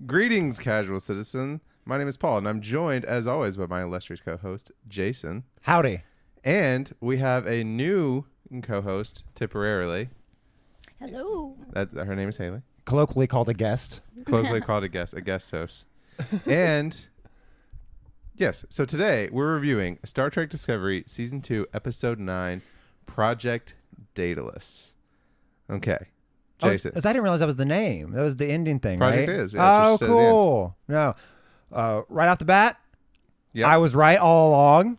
Greetings, casual citizen. My name is Paul, and I'm joined, as always, by my illustrious co-host, Jason. Howdy. And we have a new co-host, temporarily. Hello. Her name is Haley. Colloquially called a guest. Colloquially called a guest host. And, yes, so today we're reviewing Star Trek Discovery Season 2, Episode 9, Project Daedalus. Okay. Jason. I didn't realize that was the name. That was the ending thing, Project right? is. Yeah, oh, cool. No. Right off the bat, Yep. I was right all along.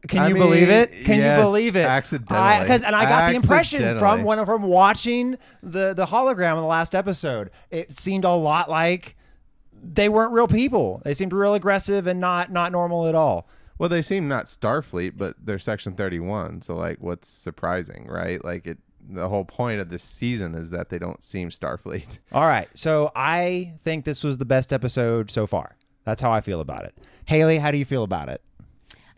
Can you believe it? Can yes, you believe it? Accidentally. I got the impression from watching the hologram in the last episode. It seemed a lot like they weren't real people. They seemed real aggressive and not normal at all. Well, they seem not Starfleet, but they're Section 31. So, like, what's surprising, right? Like, the whole point of this season is that they don't seem Starfleet. All right. So I think this was the best episode so far. That's how I feel about it. Haley, how do you feel about it?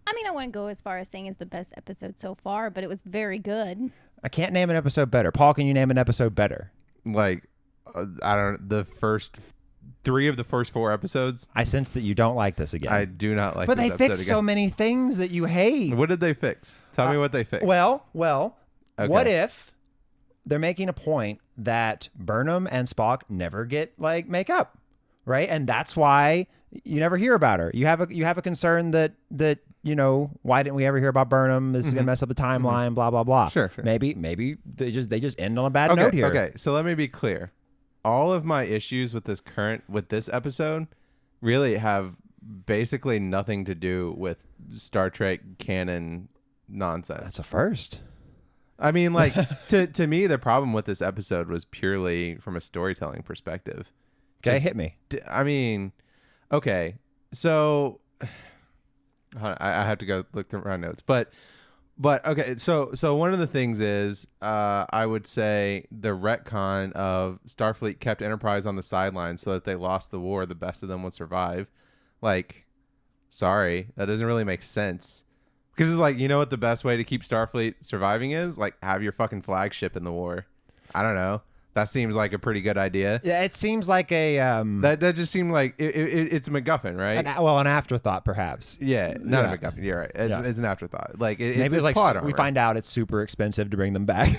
I mean, I wouldn't go as far as saying it's the best episode so far, but it was very good. I can't name an episode better. Paul, can you name an episode better? Like, I don't the first 3 of the first 4 episodes. I sense that you don't like this again. I do not like but this they episode fixed again. so many things that you hate. What did they fix? Tell me what they fixed. Well, Okay. What if they're making a point that Burnham and Spock never get make up, right? And that's why you never hear about her. You have a concern that why didn't we ever hear about Burnham? This is gonna mess up the timeline. Blah blah blah. Sure. Maybe they just end on a bad note here. Okay, so let me be clear. All of my issues with this episode really have basically nothing to do with Star Trek canon nonsense. That's a first. I mean, like, to me, the problem with this episode was purely from a storytelling perspective. Okay, hit me. I mean, okay, so hold on, I have to go look through my notes, but okay, so one of the things is, I would say the retcon of Starfleet kept Enterprise on the sidelines so that if they lost the war, the best of them would survive. Like, sorry, that doesn't really make sense. Because it's like, you know what the best way to keep Starfleet surviving is? Like, have your fucking flagship in the war. I don't know. That seems like a pretty good idea. Yeah, it seems like a That just seemed like it's a MacGuffin, right? an afterthought, perhaps. Yeah, not a MacGuffin. You're right. It's an afterthought. Like, maybe it's like plot armor. we find out it's super expensive to bring them back.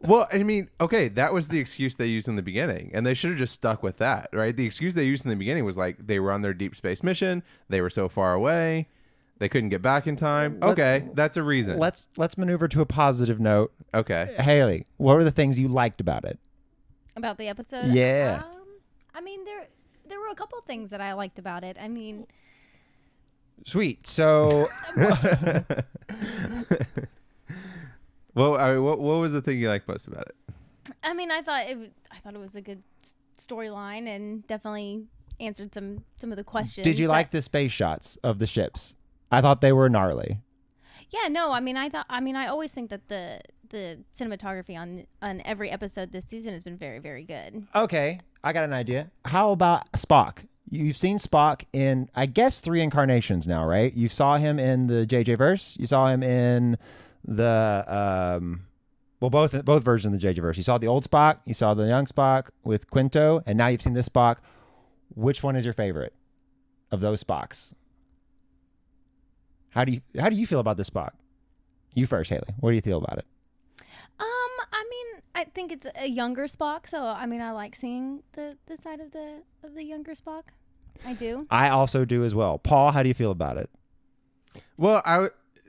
Well, I mean, okay, that was the excuse they used in the beginning, and they should have just stuck with that, right? The excuse they used in the beginning was like they were on their deep space mission, they were so far away, they couldn't get back in time. Okay, that's a reason. Let's maneuver to a positive note. Okay. Haley, what were the things you liked about it? About the episode? Yeah. I mean, there were a couple things that I liked about it. I mean, Sweet. So Well, I mean, what was the thing you liked most about it? I mean, I thought it was a good storyline and definitely answered some of the questions. did you like the space shots of the ships? I thought they were gnarly. Yeah, no, I mean, I always think that the cinematography on every episode this season has been very, very good. Okay, I got an idea. How about Spock? You've seen Spock in, I guess, 3 incarnations now, right? You saw him in the JJ verse. You saw him in the both versions of the JJ verse. You saw the old Spock. You saw the young Spock with Quinto, and now you've seen this Spock. Which one is your favorite of those Spocks? How do you feel about this Spock? You first, Haley. What do you feel about it? I mean, I think it's a younger Spock, so I mean, I like seeing the side of the younger Spock. I do. I also do as well. Paul, how do you feel about it? Well,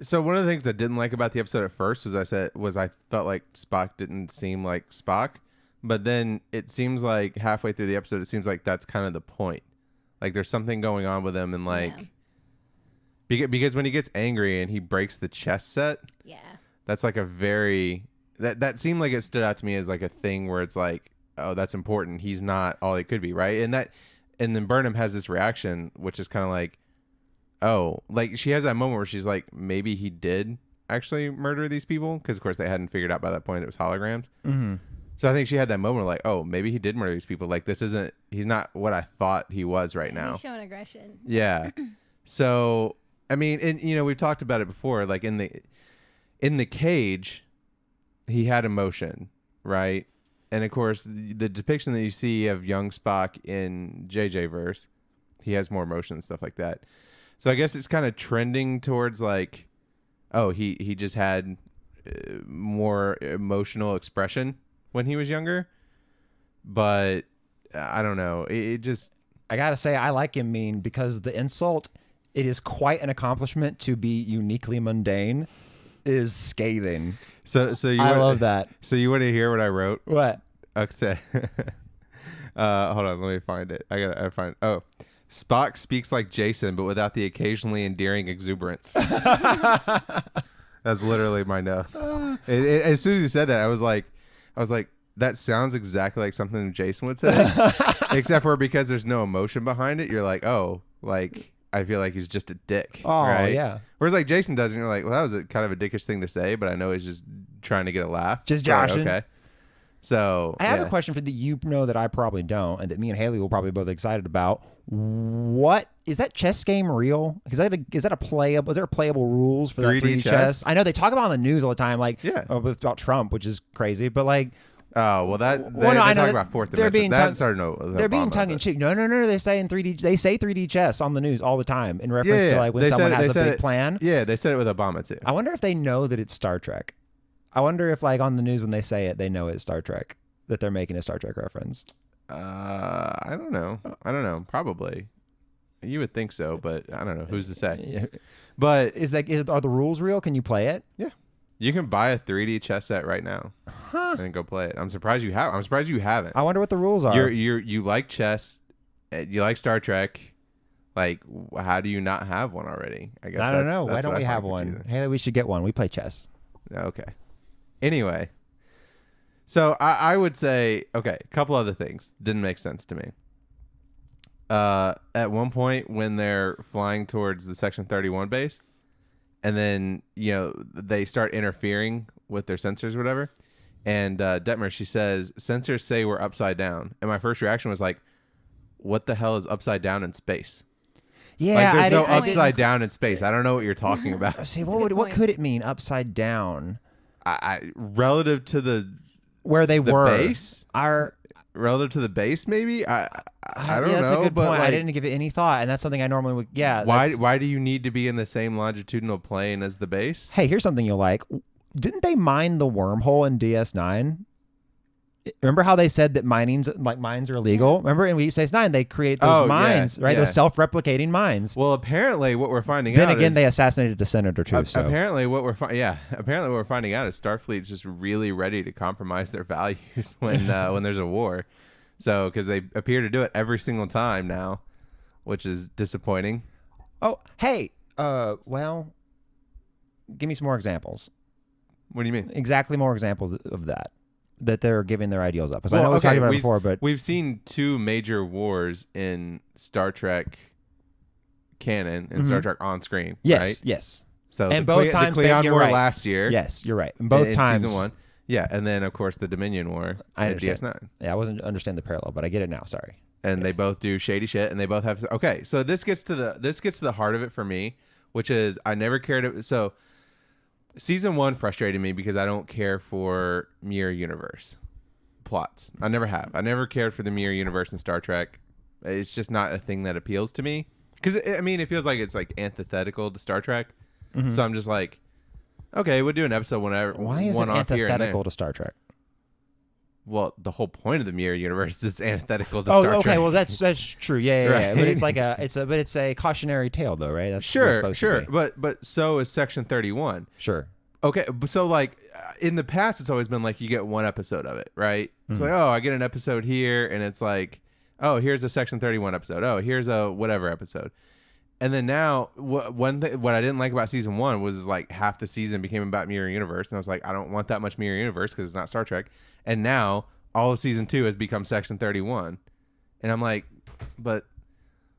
so one of the things I didn't like about the episode at first was I felt like Spock didn't seem like Spock, but then it seems like halfway through the episode, it seems like that's kind of the point. Like there's something going on with him, and like because when he gets angry and he breaks the chess set, that's like a very that seemed like it stood out to me as like a thing where it's like, oh, that's important. He's not all he could be, right? And then Burnham has this reaction, which is kind of like, oh, like she has that moment where she's like, maybe he did actually murder these people, because of course they hadn't figured out by that point it was holograms. Mm-hmm. So I think she had that moment like, oh, maybe he did murder these people. Like he's not what I thought he was right now. He's showing aggression. Yeah. So I mean, and we've talked about it before. Like in the cage, he had emotion, right? And of course, the depiction that you see of young Spock in JJ verse, he has more emotion and stuff like that. So I guess it's kind of trending towards like, oh, he just had more emotional expression when he was younger. But I don't know. It just... I gotta say, I like him mean because the insult, it is quite an accomplishment to be uniquely mundane, is scathing. So I love that. So you want to hear what I wrote? What? Okay. Hold on, let me find it. I find. Oh, Spock speaks like Jason, but without the occasionally endearing exuberance. That's literally my note. As soon as he said that, I was like, that sounds exactly like something Jason would say, except for because there's no emotion behind it. You're like, oh, like I feel like he's just a dick. Oh, right? yeah. Whereas like Jason doesn't. You're like, well, that was kind of a dickish thing to say, but I know he's just trying to get a laugh. Just So, joshing. Okay. So I have a question for that you know that I probably don't, and that me and Haley will probably both excited about. What is that chess game real? Is that a playable? Is there playable rules for that 3D chess? I know they talk about it on the news all the time, like about Trump, which is crazy, but like. Oh well, they I know talk about fourth dimension. They're being tongue in cheek. No. They're saying 3D. They say 3D chess on the news all the time in reference to like when someone has a big plan. Yeah, they said it with Obama too. I wonder if they know that it's Star Trek. I wonder if like on the news when they say it, they know it's Star Trek, that they're making a Star Trek reference. I don't know. Probably. You would think so, but I don't know. Who's to say? Yeah. But are the rules real? Can you play it? Yeah. You can buy a 3D chess set right now and go play it. I'm surprised you haven't. I wonder what the rules are. You like chess, you like Star Trek. Like, how do you not have one already? I guess I don't know. Why don't we have one? Hey, we should get one. We play chess. Okay. Anyway, so I would say, okay, a couple other things didn't make sense to me. At one point when they're flying towards the Section 31 base, and then, they start interfering with their sensors or whatever. And Detmer, she says, sensors say we're upside down. And my first reaction was like, what the hell is upside down in space? Yeah, like, there's no upside down in space. I don't know what you're talking about. See, what could it mean, upside down? Relative to the were base? Relative to the base, maybe? I don't know. That's a good point. Like, I didn't give it any thought, and that's something I normally would. Yeah. Why do you need to be in the same longitudinal plane as the base? Hey, here's something you'll like. Didn't they mine the wormhole in DS9? Remember how they said that mines are illegal? Remember in Deep Space Nine they create those mines, right? Yeah. Those self-replicating mines. Well, apparently what we're finding out. Then again, they assassinated a senator too. Apparently what we're finding out is Starfleet's just really ready to compromise their values when there's a war. So because they appear to do it every single time now, which is disappointing. Oh, hey, well, give me some more examples. What do you mean? Exactly, more examples of that they're giving their ideals up. Because I know we talked about it before, but we've seen two major wars in Star Trek canon and Star Trek on screen. Yes, right? Yes. So and both times the Klingon War last year. Yes, you're right. And both times season 1. Yeah, and then of course the Dominion War at DS9. Yeah, I wasn't understand the parallel, but I get it now. Sorry. And they both do shady shit, and they both have. Okay, so this gets to the heart of it for me, which is I never cared. So season 1 frustrated me because I don't care for mirror universe plots. I never have. I never cared for the mirror universe in Star Trek. It's just not a thing that appeals to me because it feels like it's like antithetical to Star Trek. Mm-hmm. So I'm just like, okay, we'll do an episode whenever. Why is it antithetical to Star Trek? Well, the whole point of the mirror universe is antithetical to Star Trek. Oh, okay. Well, that's true. Yeah. Right. But it's like it's a cautionary tale, though, right? That's sure. But so is Section 31. Sure. Okay, so like in the past, it's always been like you get one episode of it, right? It's like, oh, I get an episode here, and it's like, oh, here's a Section 31 episode. Oh, here's a whatever episode. And then now, what I didn't like about season 1 was like half the season became about mirror universe, and I was like, I don't want that much mirror universe because it's not Star Trek. And now all of season 2 has become Section 31, and I'm like, but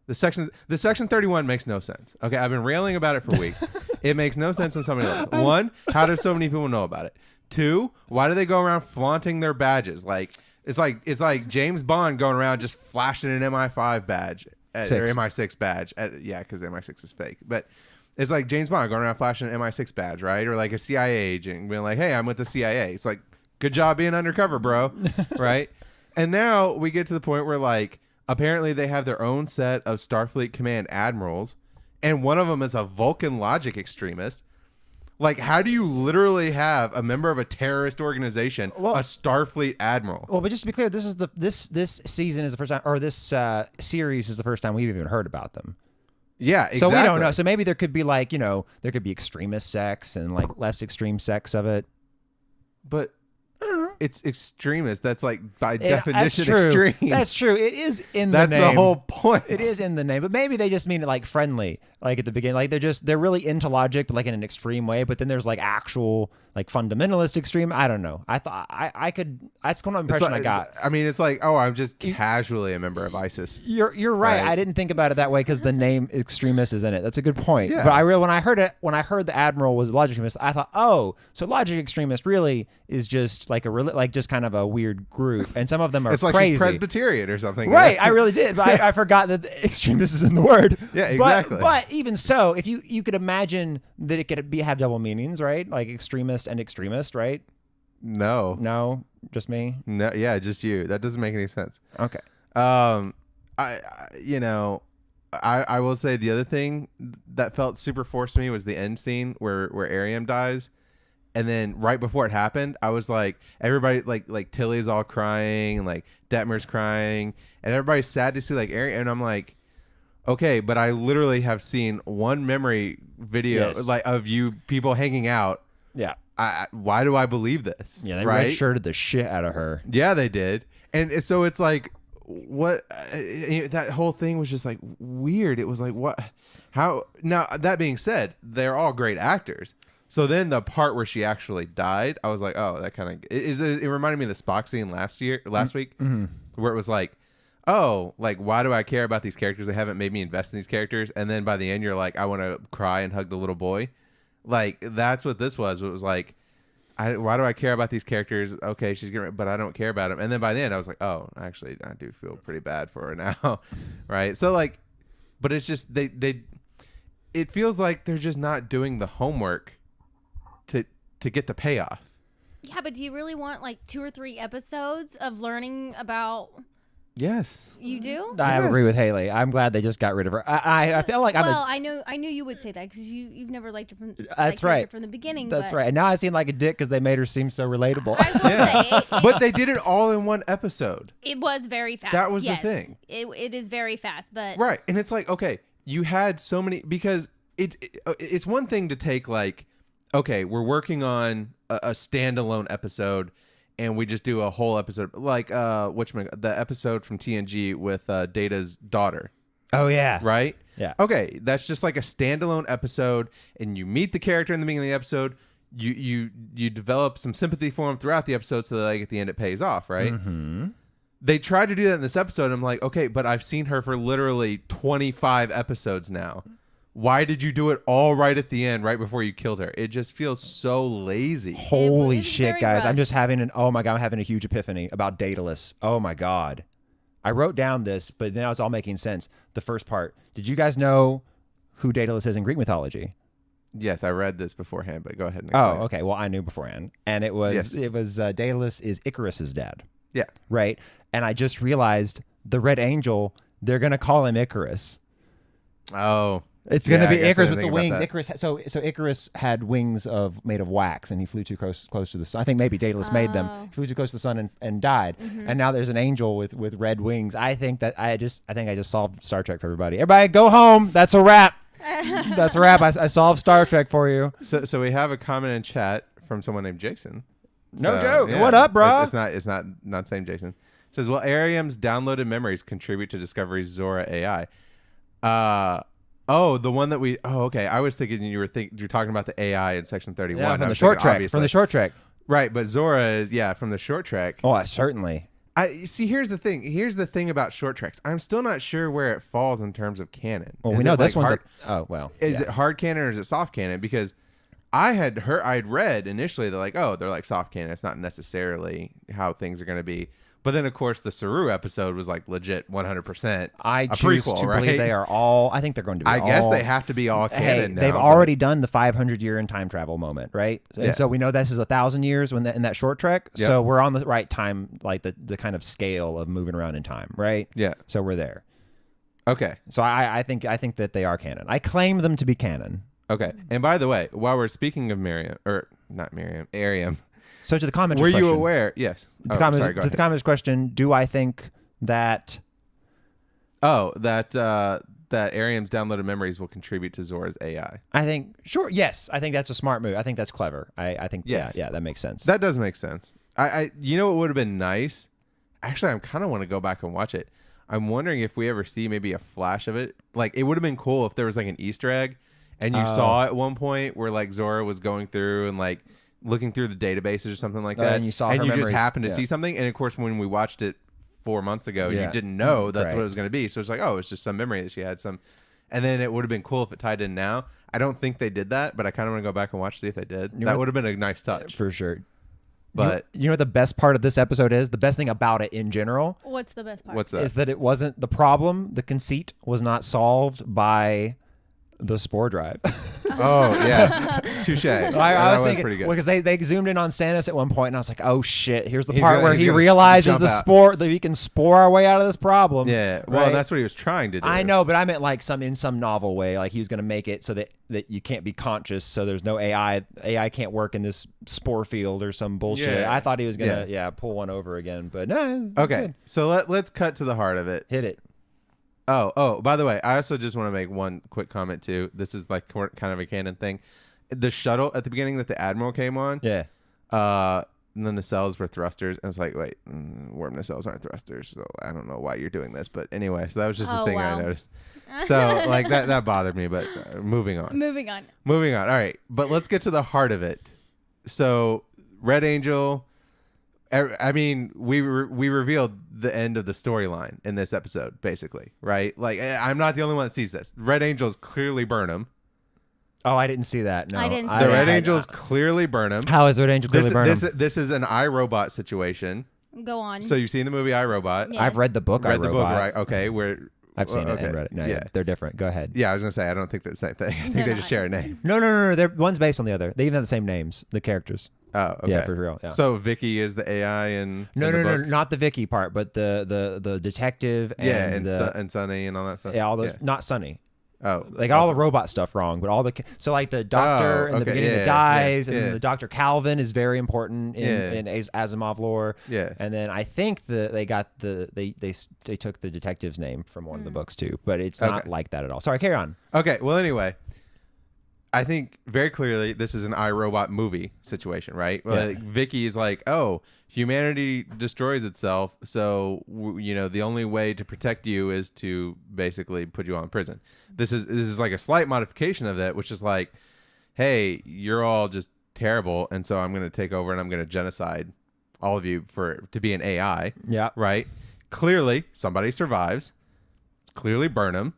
the Section 31 makes no sense. Okay, I've been railing about it for weeks. It makes no sense on so many levels. 1, how do so many people know about it? 2, why do they go around flaunting their badges? Like it's like James Bond going around just flashing an MI5 badge or MI6 badge. Because MI6 is fake. But it's like James Bond going around flashing an MI6 badge, right? Or like a CIA agent being like, "Hey, I'm with the CIA." It's like, Good job being undercover, bro. Right? And now we get to the point where, like, apparently they have their own set of Starfleet Command admirals, and one of them is a Vulcan logic extremist. Like, how do you literally have a member of a terrorist organization, a Starfleet admiral? Well, but just to be clear, this is this season is the first time, or this series is the first time we've even heard about them. Yeah, exactly. So we don't know. So maybe there could be like, there could be extremist sects and like less extreme sects of it. But it's extremist. That's like by That's definition true. extreme. That's true. It is in the name. That's the whole point. It is in the name, but maybe they just mean it like friendly, like at the beginning. Like they're really into logic, but like in an extreme way. But then there's like actual like fundamentalist extreme. I don't know. I thought I could. That's kind of impression I got. I mean, it's like, oh, I'm just casually a member of ISIS. You're right. I didn't think about it that way because the name extremist is in it. That's a good point. Yeah. But when I heard the admiral was a logic extremist, I thought, oh, so logic extremist really is just like just kind of a weird group, and some of them are it's like crazy. she's Presbyterian or something. Right, I really did, but I forgot that extremist is in the word. Yeah, exactly. But even so, if you could imagine that it could have double meanings, right? Like extremist and extremist, right? No, just me. No, yeah, just you. That doesn't make any sense. Okay. I will say the other thing that felt super forced to me was the end scene where Ariam dies. And then right before it happened, I was like, everybody, like Tilly's all crying, and like Detmer's crying, and everybody's sad to see like Ariam. And I'm like, okay, but I literally have seen one memory video like of you people hanging out. Yeah. Why do I believe this? Yeah, they right? redshirted the shit out of her. Yeah, they did. And so it's like, what? That whole thing was just like weird. It was like, what? How? Now, that being said, they're all great actors. So then the part where she actually died, I was like, oh, that kind of it reminded me of the Spock scene last week, where it was like, oh, like, why do I care about these characters? They haven't made me invest in these characters. And then by the end, you're like, I want to cry and hug the little boy. Like, that's what this was. It was like, why do I care about these characters? Okay, she's gonna, but I don't care about them. And then by the end, I was like, oh, actually, I do feel pretty bad for her now, right? So like, but it's just it feels like they're just not doing the homework to get the payoff. Yeah, but do you really want like 2 or 3 episodes of learning about? Yes. You do? I agree with Haley. I'm glad they just got rid of her. I feel like I knew you would say that because you've never liked her from. That's right. Her from the beginning. That's right. And now I seem like a dick because they made her seem so relatable. I will say, but they did it all in one episode. It was very fast. That was the thing. It is very fast, but right. And it's like, okay, you had so many, because it's one thing to take like, okay, we're working on a standalone episode, and we just do a whole episode, like the episode from TNG with Data's daughter. Oh yeah, right. Yeah. Okay, that's just like a standalone episode, and you meet the character in the beginning of the episode. You develop some sympathy for him throughout the episode, so that like at the end it pays off, right? Mm-hmm. They tried to do that in this episode. And I'm like, okay, but I've seen her for literally 25 episodes now. Why did you do it all right at the end, right before you killed her? It just feels so lazy. Holy shit, guys. I'm just having oh my God, I'm having a huge epiphany about Daedalus. Oh my God. I wrote down this, but now it's all making sense. The first part. Did you guys know who Daedalus is in Greek mythology? Yes, I read this beforehand, but go ahead and explain. Oh, okay. Well, I knew beforehand. And it was Daedalus is Icarus's dad. Yeah. Right? And I just realized the Red Angel, they're going to call him Icarus. Oh. It's going to be Icarus with the wings. Icarus, so Icarus had wings made of wax, and he flew too close to the sun. I think maybe Daedalus made them. He flew too close to the sun and died. Mm-hmm. And now there's an angel with red wings. I think I just solved Star Trek for everybody. Everybody, go home. That's a wrap. That's a wrap. I solved Star Trek for you. So we have a comment in chat from someone named Jason. No joke. Yeah, what up, bro? It's not same Jason. It says, will Ariam's downloaded memories contribute to Discovery's Zora AI? Oh, the one that we. Oh, okay. I was thinking you're talking about the AI in Section 31. Yeah, from the short trek. Obviously. From the short trek. Right, but Zora is from the short trek. Oh, certainly. I see. Here's the thing. Here's the thing about short treks. I'm still not sure where it falls in terms of canon. Well, we know this one's. Is it hard canon or is it soft canon? Because I'd read initially they're like soft canon. It's not necessarily how things are going to be. But then, of course, the Saru episode was like legit 100%. I a choose prequel, to right? believe they are all. I think they're going to be. I guess all, they have to be all canon Hey, now. they've but- already done the 500-year in time travel moment, right? Yeah. And so we know this is 1,000 years in that short trek. Yep. So we're on the right time, like the kind of scale of moving around in time, right? Yeah. So we're there. Okay. So I think that they are canon. I claim them to be canon. Okay. And by the way, while we're speaking of Ariam. So to the commenter's Were question, you aware? Yes. To, Oh, comment, sorry, go to ahead. the commenter's question, do I think that? Oh, that Ariam's downloaded memories will contribute to Zora's AI. I think sure. Yes, I think that's a smart move. I think that's clever. I think Yes. yeah, that makes sense. That does make sense. I you know, it would have been nice. Actually, I kind of want to go back and watch it. I'm wondering if we ever see maybe a flash of it. Like, it would have been cool if there was like an Easter egg, and you saw at one point where like Zora was going through and like looking through the databases or something like that, and you saw and her you just memories. happened to Yeah. see something. And of course, when we watched it 4 months ago, Yeah. you didn't know that's Right. what it was going to be. So it's like, oh, it's just some memory that she had some. And then it would have been cool if it tied in now. I don't think they did that, but I kind of want to go back and watch, see if they did. know That what- would have been a nice touch. for sure. But you know what the best part of this episode is? The best thing about it in general What's the best part? what's that? is that it wasn't the problem. The conceit was not solved by the spore drive. Oh, yes. Touche. I That was thinking pretty good. because they zoomed in on Stannis at one point, and I was like, "Oh shit! Here's the He's part gonna- where he's he gonna realizes jump the out. spore that we can spore our way out of this problem." Yeah. Well, right? that's what he was trying to do. I know, but I meant like in some novel way, like he was going to make it so that you can't be conscious, so there's no AI. AI can't work in this spore field or some bullshit. Yeah. I thought he was gonna pull one over again, but no. it's Okay. good. So let's cut to the heart of it. Hit it. Oh, by the way, I also just want to make one quick comment too. This is like kind of a canon thing. The shuttle at the beginning that the Admiral came on, Yeah. and then the nacelles were thrusters. And it's like, wait, worm nacelles aren't thrusters. So I don't know why you're doing this. But anyway, so that was just the Oh, thing wow. I noticed. So like that bothered me, but moving on. Moving on. Moving on. All right. But let's get to the heart of it. So Red Angel, I mean, we revealed the end of the storyline in this episode, basically, right? Like, I'm not the only one that sees this. Red Angel is clearly Burnham. Oh, I didn't see that. No, I didn't see The that. Red Angel is clearly Burnham. How is Red Angel clearly Burnham? This is an iRobot situation. Go on. So you've seen the movie iRobot. Yeah. I've read the book. Read the book, iRobot. right? Okay, where I've seen it okay. and read it. No, yeah. they're different. Go ahead. Yeah, I was gonna say I don't think they're the same thing. I think They're they just not. share a name. No. They're one's based on the other. They even have the same names. The characters. Oh, okay. Yeah, for real. Yeah. So Vicky is the AI and No, in the no, book? not the Vicky part, but the detective and Yeah, and the, and Sunny and all that stuff. yeah, all those not Sunny. Oh, They got all the robot stuff wrong, but all the so like the doctor in the okay, beginning yeah, that dies, yeah, and yeah. the Dr. Calvin is very important Yeah. in Asimov lore. Yeah. And then I think they got they took the detective's name from one of the books too, but it's not Okay. like that at all. Sorry, carry on. Okay. Well, anyway, I think very clearly this is an iRobot movie situation, right? Yeah. Like, Vicky is like, oh, humanity destroys itself, so the only way to protect you is to basically put you on prison. This is like a slight modification of that, which is like, hey, you're all just terrible, and so I'm going to take over and I'm going to genocide all of you to be an AI. Yeah. Right? Clearly, somebody survives. It's clearly Burnham.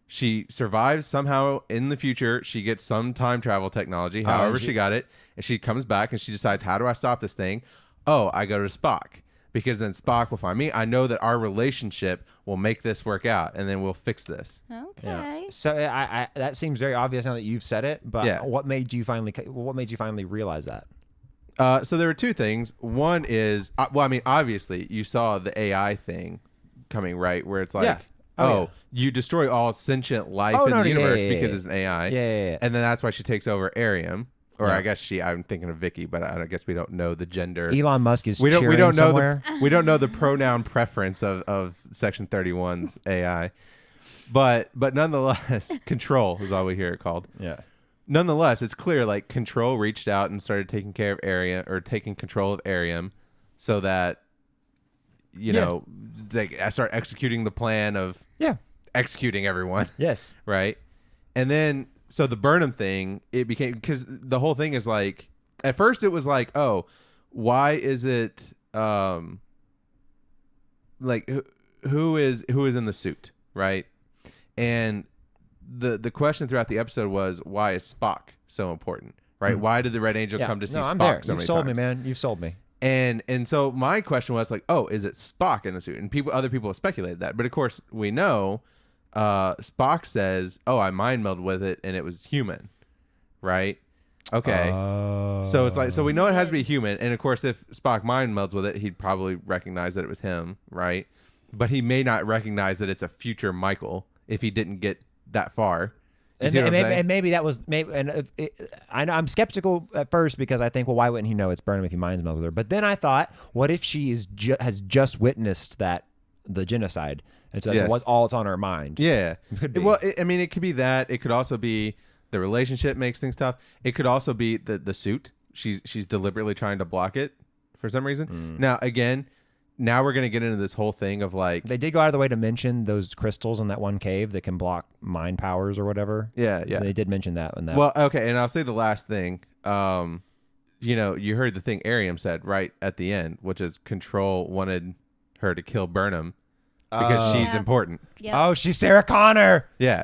She survives somehow in the future. She gets some time travel technology, however she got it. And she comes back and she decides, how do I stop this thing? Oh, I go to Spock. Because then Spock will find me. I know that our relationship will make this work out. And then we'll fix this. Okay. Yeah. So I that seems very obvious now that you've said it. But Yeah. what made you finally realize that? So there were two things. One is, obviously, you saw the AI thing coming, right? Where it's like, Yeah. Oh, yeah. you destroy all sentient life Oh, in no, the yeah, universe yeah, because yeah. it's an AI. Yeah. And then that's why she takes over Ariam. Or Yeah. I guess I'm thinking of Vicky, but I guess we don't know the gender. Elon Musk is we don't cheering know somewhere. we don't know the pronoun preference of Section 31's AI. But nonetheless, Control is all we hear it called. Yeah. Nonetheless, it's clear like Control reached out and started taking care of taking control of Ariam so that they start executing the plan of executing everyone. Yes. Right. And then, so the Burnham thing, it became, because the whole thing is like, at first it was like, oh, why is it, like, who is in the suit, right? And the question throughout the episode was, why is Spock so important, right? Why did the Red Angel come to see I'm Spock there. so You've many sold times? me, man. You've sold me. And so my question was like, oh, is it Spock in the suit? And other people have speculated that, but of course we know Spock says, oh, I mind melded with it and it was human, right? Okay. So it's like, so we know it has to be human, and of course if Spock mind melds with it, he'd probably recognize that it was him, right? But he may not recognize that it's a future Michael if he didn't get that far. And maybe that was I know I'm skeptical at first because I think, well, why wouldn't he know it's Burnham if he mind melds with her? But then I thought, what if she has just witnessed the genocide, and so that's all it's on her mind? Yeah. Could be. Well, I mean, it could be that. It could also be the relationship makes things tough. It could also be the suit. She's deliberately trying to block it for some reason. Now, again. Now we're going to get into this whole thing of like... They did go out of the way to mention those crystals in that one cave that can block mind powers or whatever. Yeah. They did mention that in that. Well, okay, and I'll say the last thing. You heard the thing Ariam said right at the end, which is Control wanted her to kill Burnham because she's important. Yep. Oh, she's Sarah Connor. Yeah.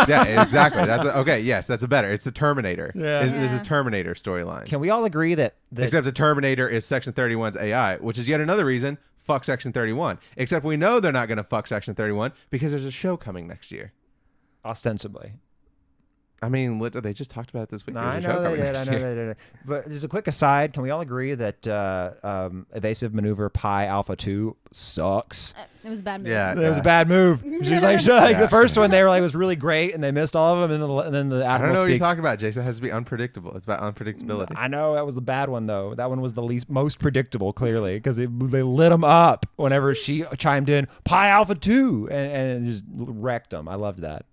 Yeah, exactly. That's what, okay, yes, that's a better. It's a Terminator. Yeah. This is Terminator storyline. Can we all agree that Except the Terminator is Section 31's AI, which is yet another reason, fuck Section 31. Except we know they're not going to fuck Section 31 because there's a show coming next year. ostensibly? I mean, they just talked about it this week. No, I know they did. But just a quick aside, can we all agree that Evasive Maneuver Pi Alpha 2 sucks? It was a bad move. Yeah. It was a bad move. She's like, the first one, they were like, was really great, and they missed all of them, and then the Admiral I don't know what speaks. you're talking about, Jason. It has to be unpredictable. It's about unpredictability. I know that was the bad one, though. That one was the most predictable, clearly, because they lit them up whenever she chimed in, Pi Alpha 2, and it just wrecked them. I loved that.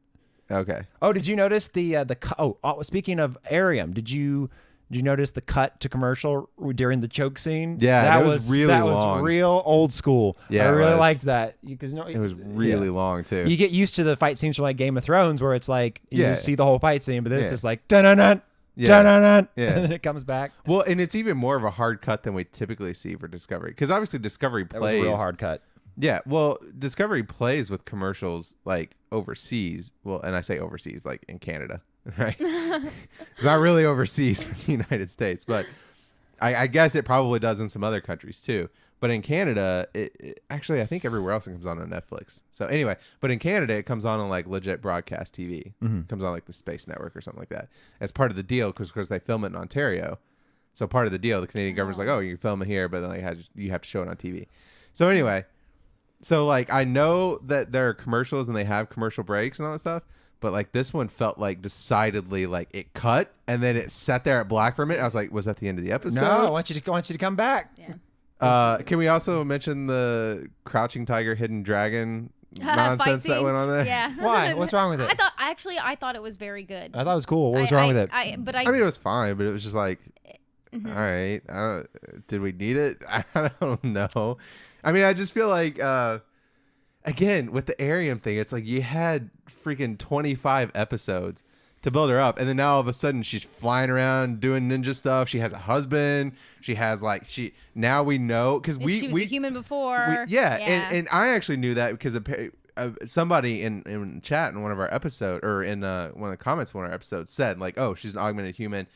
Okay. Oh, did you notice speaking of Ariam, did you notice the cut to commercial during the choke scene? Yeah, that was really long. Was real old school. Yeah, I really liked that because it was really long too. You get used to the fight scenes from like Game of Thrones where it's like you just see the whole fight scene, but this is like dun dun dun. And then it comes back. Well, and it's even more of a hard cut than we typically see for Discovery, because obviously Discovery plays. That was a real hard cut. Yeah, well, Discovery plays with commercials like overseas. Well, and I say overseas, like in Canada, right? It's not really overseas for the United States, but I guess it probably does in some other countries too. But in Canada, it actually, I think everywhere else it comes on Netflix. So anyway, but in Canada, it comes on like legit broadcast TV. It comes on like the Space Network or something like that as part of the deal, because they film it in Ontario. So part of the deal, the Canadian government's like, oh, you film it here, but then you have to show it on TV. So anyway. So, like, I know that there are commercials and they have commercial breaks and all that stuff, but, like, this one felt like decidedly, like, it cut and then it sat there at black for a minute. I was like, was that the end of the episode? No, I want you to come back. Yeah. Can we also mention the Crouching Tiger, Hidden Dragon nonsense that went on there? Yeah. Why? What's wrong with it? I thought it was very good. I thought it was cool. What was wrong with it? I mean, it was fine, but it was just like, all right, did we need it? I don't know. I mean, I just feel like, again, with the Ariam thing, it's like you had freaking 25 episodes to build her up, and then now all of a sudden she's flying around doing ninja stuff. She has a husband. She has now we know, because she was a human before. And I actually knew that because somebody in chat in one of our episodes, or in one of the comments of one of our episodes, said like, oh, she's an augmented human,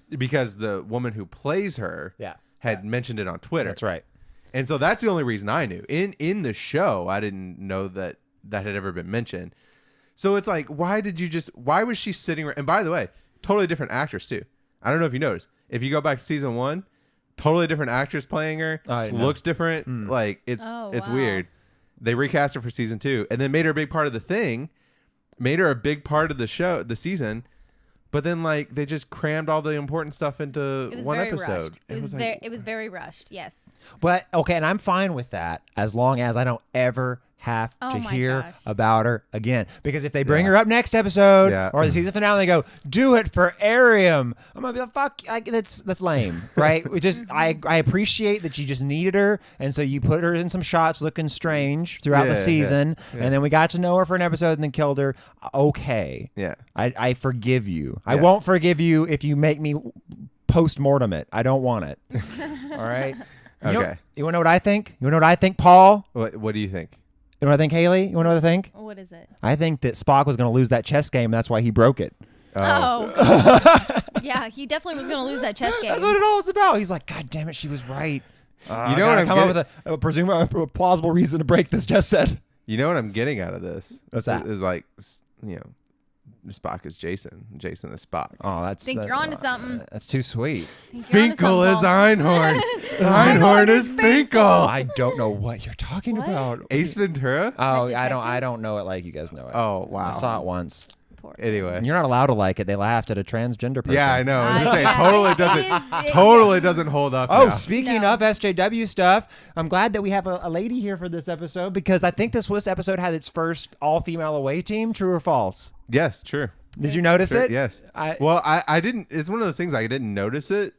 because the woman who plays her had mentioned it on Twitter. That's right. And so that's the only reason I knew. In the show, I didn't know that had ever been mentioned. So it's like, why was she sitting? And by the way, totally different actress too. I don't know if you noticed. If you go back to season 1, totally different actress playing her. She looks different. Like it's weird. They recast her for season 2 and then made her a big part of the thing. Made her a big part of the show, the season. But then, like, they just crammed all the important stuff into one episode. It was very rushed. Yes. But okay, and I'm fine with that as long as I don't ever have to hear about her again. Because if they bring her up next episode or the season finale, they go, do it for Ariam. I'm gonna be like, fuck, that's lame, right? I appreciate that you just needed her, and so you put her in some shots looking strange throughout the season, and then we got to know her for an episode and then killed her. Okay. Yeah. I forgive you. I won't forgive you if you make me post-mortem it. I don't want it. All right. Okay. You want to know what I think? You want to know what I think, Paul? What do you think? You know what I think, Haley? You want to know what I think? What is it? I think that Spock was going to lose that chess game, and that's why he broke it. Oh. Yeah, he definitely was going to lose that chess game. That's what it all was about. He's like, God damn it, she was right. You know what I'm come up with a plausible reason to break this. Just said. You know what I'm getting out of this? What's that? Is like, you know, Spock is Jason. Jason is Spock. Oh, that's. Think you're onto something. That's too sweet. Think you're onto Finkel is something, Paul. Einhorn. Einhorn is Finkel. I don't know what you're talking What? about. Ace Ventura. Oh, The I don't know it like you guys know it. Oh wow. I saw it once. Poor Anyway. You're not allowed to like it. They laughed at a transgender person. Yeah, I know. I was gonna say Yeah. it totally doesn't hold up. Oh, now. speaking No. of SJW stuff, I'm glad that we have a lady here for this episode because I think this episode had its first all-female away team. True or false? Yes, true. Did you notice Sure, it? yes. I didn't. It's one of those things I didn't notice it.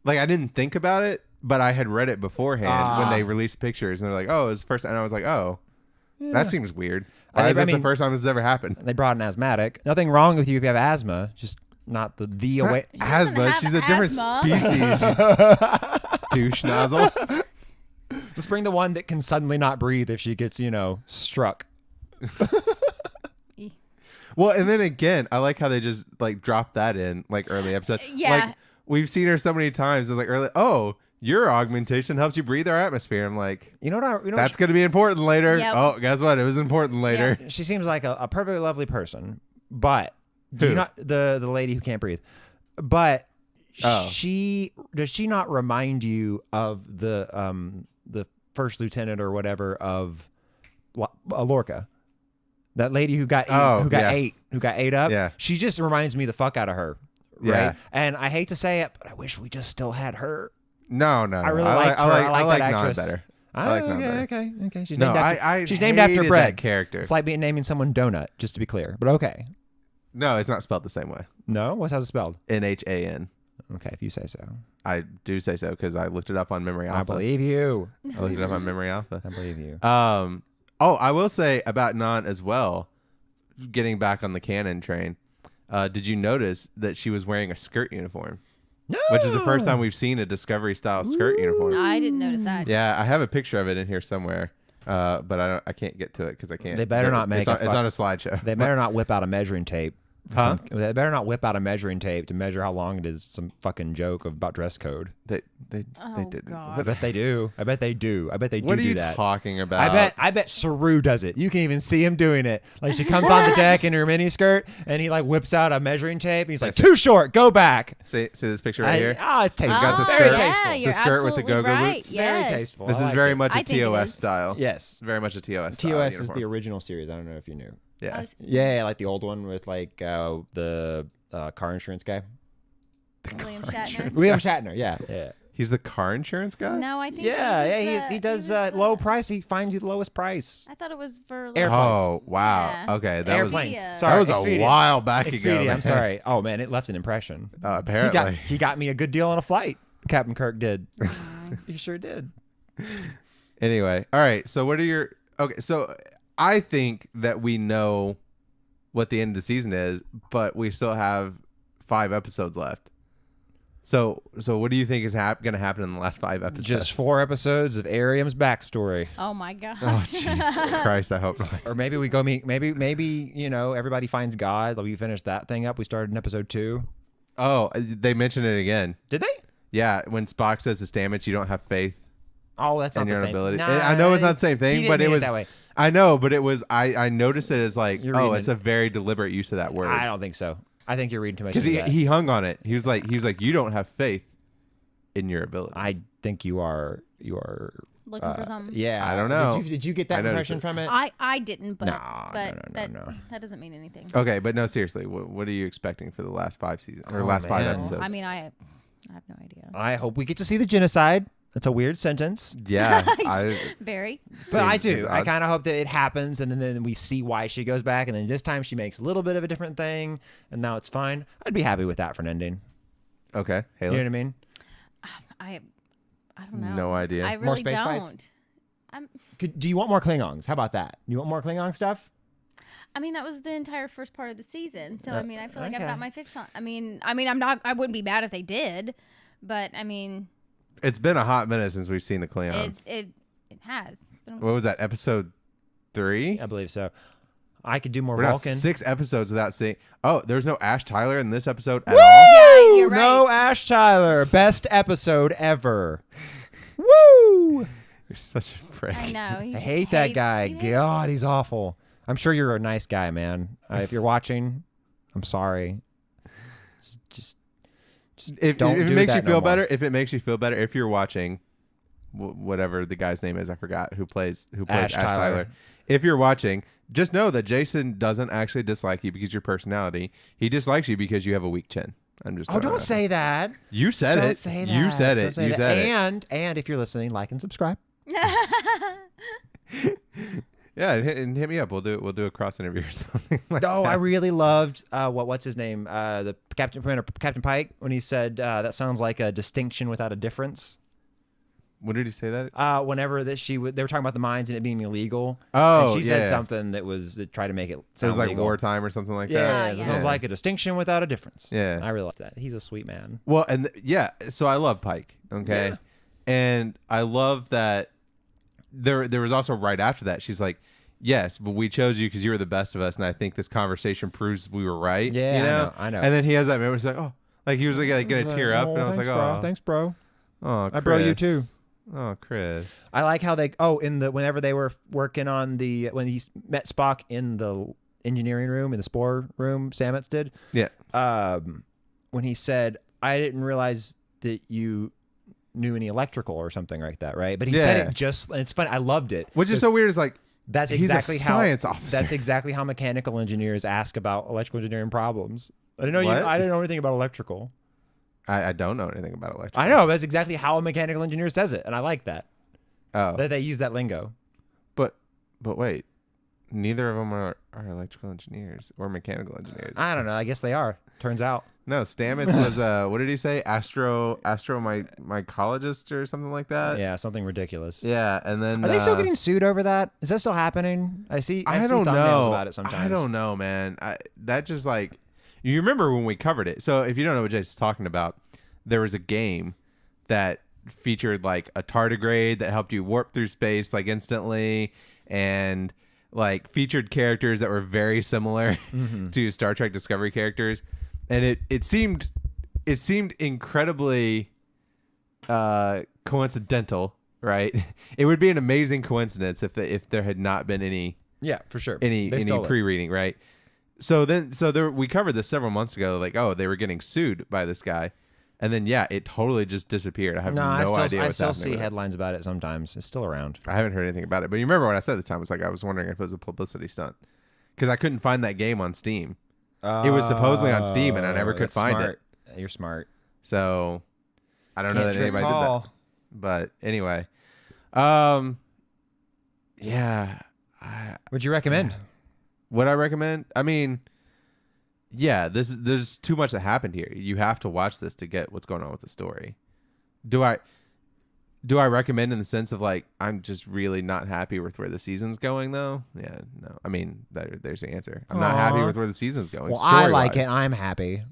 Like I didn't think about it, but I had read it beforehand when they released pictures, and they're like, "Oh, it's first," and I was like, "Oh, that seems weird." Why is this the first time this has ever happened? They brought an asthmatic. Nothing wrong with you if you have asthma. Just not the away. doesn't Asthma. have She's a different asthma. species. Douche nozzle. Let's bring the one that can suddenly not breathe if she gets struck. Well, and then again, I like how they just like drop that in like early episode. Yeah. Like we've seen her so many times. It's like early. Oh, your augmentation helps you breathe our atmosphere. I'm like, that's going to be important later. Yep. Oh, guess what? It was important later. She seems like a perfectly lovely person, but Who? not the lady who can't breathe. But Oh. does she not remind you of the first lieutenant or whatever of Lorca? That lady who got ate up. Yeah. She just reminds me the fuck out of her. Right. Yeah. And I hate to say it, but I wish we just still had her. No. I really like her. I like that actress. better. I like Nan better. Okay. She's No, named after, I she's named after hated bread. that character. It's like naming someone donut, just to be clear. But okay. No, it's not spelled the same way. No, how's it spelled? Nhan. Okay, if you say so. I do say so because I looked it up on Memory Alpha. I believe you. I looked it up on Memory Alpha. I believe you. Oh, I will say about Nan as well. Getting back on the canon train, did you notice that she was wearing a skirt uniform? No. Which is the first time we've seen a Discovery style skirt uniform. I didn't notice that. Yeah, I have a picture of it in here somewhere, but I can't get to it because I can't. They better not make it's on a slideshow. They better not whip out a measuring tape. Huh? They better not whip out a measuring tape to measure how long it is. Some fucking joke about dress code. They Oh, didn't. God. I bet they do. I bet they do. I bet they What are do you that. talking about? I bet Saru does it. You can even see him doing it. Like she comes on the deck in her mini skirt and he like whips out a measuring tape. And he's like, too short. Go back. See this picture right here. Oh, it's tasteful. got the Very skirt. tasteful. You're The skirt with the absolutely go-go right. boots. Very Yes. tasteful. This I is liked very it. much I a think it TOS is. style. Yes. Very much a TOS style. TOS is uniform. the original series. I don't know if you knew. Yeah. Yeah, like the old one with like the car insurance guy. William Shatner. William Shatner. Yeah. He's the car insurance guy? No, I think. He does low price. He finds you the lowest price. I thought it was for Airplanes. Oh, wow. Yeah. Okay. That Airplanes. Expedia. Sorry, was a Expedia. while back ago. Expedia. I'm man. sorry. Oh man, it left an impression. Apparently. He got me a good deal on a flight. Captain Kirk did. He sure did. Anyway. All right. So what are your... Okay. So I think that we know what the end of the season is, but we still have 5 episodes left. So what do you think is going to happen in the last 5 episodes? Just 4 episodes of Ariam's backstory. Oh my god. Oh, Jesus Christ. I hope not. Or maybe we go meet, maybe, everybody finds God. We finish that thing up. We started in episode 2. Oh, they mentioned it again. Did they? Yeah. When Spock says to Stamets, you don't have faith Oh, that's in not the your same. ability. Nah, I know it's not the same he thing, didn't but it mean was... that way. I know, but it was... I noticed it as like, You're reading it's it. a very deliberate use of that word. I don't think so. I think you're reading too much Because into that. he hung on it. He was like, you don't have faith in your ability. I think you are Looking for something. Yeah. I don't know. Did you get that I noticed impression it. from it? I didn't, but No. that doesn't mean anything. Okay, but no, seriously, what are you expecting for the last 5 seasons or last 5 man. episodes? I mean, I have no idea. I hope we get to see the genocide. That's a weird sentence. yeah, I Very. But I seems do. I odd. kind of hope that it happens, and then we see why she goes back, and then this time she makes a little bit of a different thing, and now it's fine. I'd be happy with that for an ending. Okay, You know Haley. what I mean? I don't know. No idea. I really More space don't. fights? Do you want more Klingons? How about that? You want more Klingon stuff? I mean, that was the entire first part of the season. So I mean, I feel like okay. I've got my fix on. I mean, I'm not. I wouldn't be mad if they did, but I mean, It's been a hot minute since we've seen the Klingons. it has. It's been. What was that? Episode 3? I believe so. I could do more We're now Vulcan. 6 episodes without seeing. Oh, there's no Ash Tyler in this episode at all. Yeah, you're right. No Ash Tyler. Best episode ever. Woo! You're such a prick. I know. I hate that guy. God, he's awful. I'm sure you're a nice guy, man. If you're watching, I'm sorry. Just If don't it do makes that you no feel more. better, if you're watching, whatever the guy's name is, I forgot who plays Ash Tyler. If you're watching, just know that Jason doesn't actually dislike you because of your personality. He dislikes you because you have a weak chin. I'm just. Oh, don't say that. You said Don't it. say that. You said it. Don't say You that. said it. And if you're listening, like and subscribe. Yeah, and hit me up. We'll do a cross interview or something. Like Oh, that. I really loved what's his name? The Captain Pike when he said that sounds like a distinction without a difference. When did he say that? Whenever that they were talking about the mines and it being illegal. Oh, and she yeah. said something that tried to make it So it sound was like legal. wartime or something like that. Yeah, Ah, it yeah. sounds like a distinction without a difference. Yeah. I really like that. He's a sweet man. Well, and so I love Pike. Okay, Yeah. and I love that there was also right after that. She's like, yes, but we chose you because you were the best of us, and I think this conversation proves we were right. Yeah, you I know? know, I know. And then he has that moment. He's like, oh, like he was like gonna tear up, and I was like, oh, thanks, bro. oh, I bro you Chris. too. Oh, Chris. I like how whenever they were working on when he met Spock in the engineering room in the spore room, Stamets did. Yeah. When he said, "I didn't realize that you knew any electrical or something like that," right? But he said Yeah. it and it's funny. I loved it. Which is so weird. Is like That's he's a exactly how science officer. That's exactly how mechanical engineers ask about electrical engineering problems. I didn't know What? I didn't know anything about electrical. I don't know anything about electrical. I know, but that's exactly how a mechanical engineer says it, and I like that. Oh, That they use that lingo. but wait, neither of them are electrical engineers or mechanical engineers. I don't know. I guess they are. Turns out. No, Stamets was what did he say? Mycologist or something like that. Yeah, something ridiculous. Yeah, and then Are they still getting sued over that? Is that still happening? I see I see don't thumbnails know about it sometimes. I don't know, man. That just like you remember when we covered it. So if you don't know what Jason's talking about, there was a game that featured like a tardigrade that helped you warp through space like instantly, and like featured characters that were very similar to Star Trek Discovery characters, and it seemed incredibly coincidental, right? It would be an amazing coincidence if there had not been any Yeah, for sure. any They stole it. pre-reading, right? So we covered this several months ago, like, oh, they were getting sued by this guy, and then it totally just disappeared. I have no idea I what's still happening see with it. headlines about it sometimes. It's still around. I haven't heard anything about it, but you remember what I said at the time? It was like I was wondering if it was a publicity stunt because I couldn't find that game on Steam. It was supposedly on Steam, and I never could that's find smart. it. You're smart. So I don't know Can't that trick anybody did that. Paul. But anyway, yeah. Would you recommend? Would I recommend? I mean, yeah, there's too much that happened here. You have to watch this to get what's going on with the story. Do I recommend in the sense of like I'm just really not happy with where the season's going though? Yeah, no. I mean, there's the answer. I'm not happy Aw. with where the season's going. Well, I like story-wise. it. I'm happy,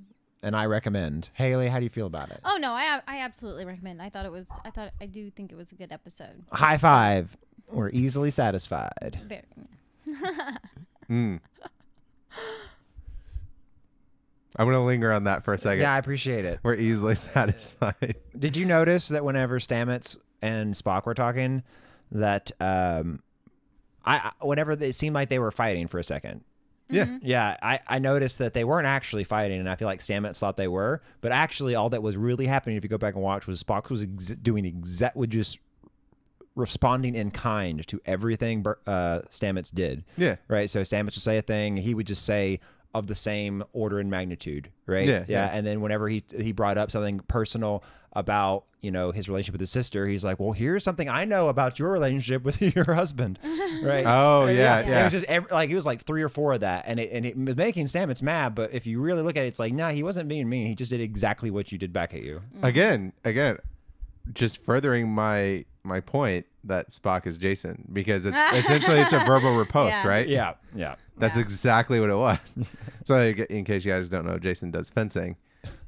and I recommend. Haley, how do you feel about it? Oh no, I absolutely recommend. I do think it was a good episode. High five. We're easily satisfied. Very. I'm gonna linger on that for a second. Yeah, I appreciate it. We're easily satisfied. Did you notice that whenever Stamets and Spock were talking, that whenever it seemed like they were fighting for a second. Yeah. Yeah, I noticed that they weren't actually fighting, and I feel like Stamets thought they were. But actually, all that was really happening, if you go back and watch, was Spock was just responding in kind to everything Stamets did. Yeah. Right? So Stamets would say a thing, he would just say of the same order and magnitude, right? Yeah. And then whenever he brought up something personal about, his relationship with his sister, he's like, well, here's something I know about your relationship with your husband, right? Oh, yeah. It was just it was like 3 or 4 of that, and it was making Stamets mad. But if you really look at it, it's like, nah, he wasn't being mean. He just did exactly what you did back at you. Again, just furthering my point that Spock is Jason, because it's essentially it's a verbal riposte, Yeah. right? Yeah. That's exactly what it was. So in case you guys don't know, Jason does fencing.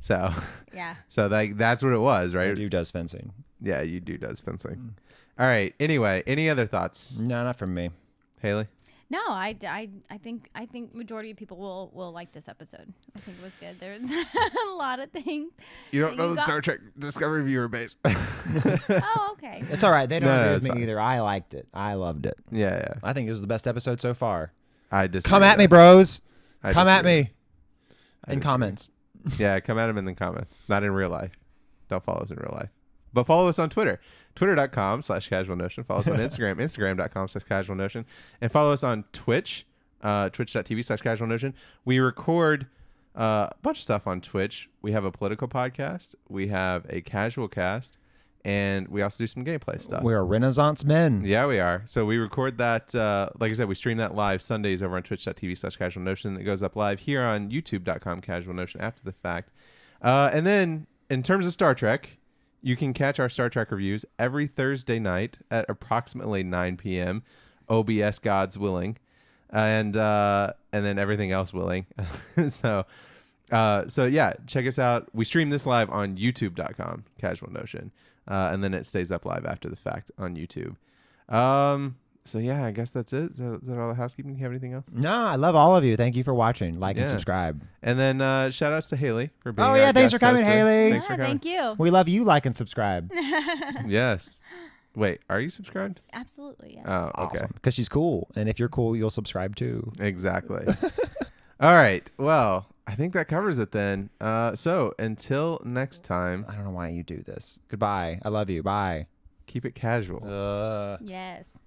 So Yeah. that's what it was, right? Dude does fencing. Yeah, you do does fencing. All right. Anyway, any other thoughts, No, not from me. Haley? No, I think majority of people will like this episode. I think it was good. There's a lot of things. You don't that know you the got- Star Trek Discovery viewer base. Oh, okay. It's all right. They don't No, agree it's with me fine. either. I liked it. I loved it. Yeah. I think it was the best episode so far. I disagree. Come at with me, that. bros. I Come at disagree. me I in disagree. comments. Yeah, come at him in the comments. Not in real life. Don't follow us in real life. But follow us on Twitter. Twitter.com/casualnotion. Follow us on Instagram. Instagram.com/casualnotion. And follow us on Twitch. Twitch.tv/casualnotion. We record a bunch of stuff on Twitch. We have a political podcast. We have a casual cast. And we also do some gameplay stuff. We're Renaissance men. Yeah, we are. So we record that, like I said, we stream that live Sundays over on twitch.tv/casualnotion. It goes up live here on youtube.com/casualnotion after the fact. And then in terms of Star Trek, you can catch our Star Trek reviews every Thursday night at approximately 9 p.m. OBS God's willing. And then everything else willing. So yeah, check us out. We stream this live on youtube.com/casualnotion. And then it stays up live after the fact on YouTube. So yeah, I guess that's it. Is that all the housekeeping? You have anything else? No, I love all of you. Thank you for watching. Like and Yeah. subscribe. And then shout outs to Haley for being Oh, our yeah, thanks guest for coming, host today. Haley. Thanks for Yeah, coming. thank you. We love you. Like and subscribe. Yes. Wait, are you subscribed? Absolutely, yes. Oh, okay. Awesome. Because she's cool. And if you're cool, you'll subscribe too. Exactly. All right. Well, I think that covers it then. So until next time, I don't know why you do this. Goodbye. I love you. Bye. keep it casual. Yes.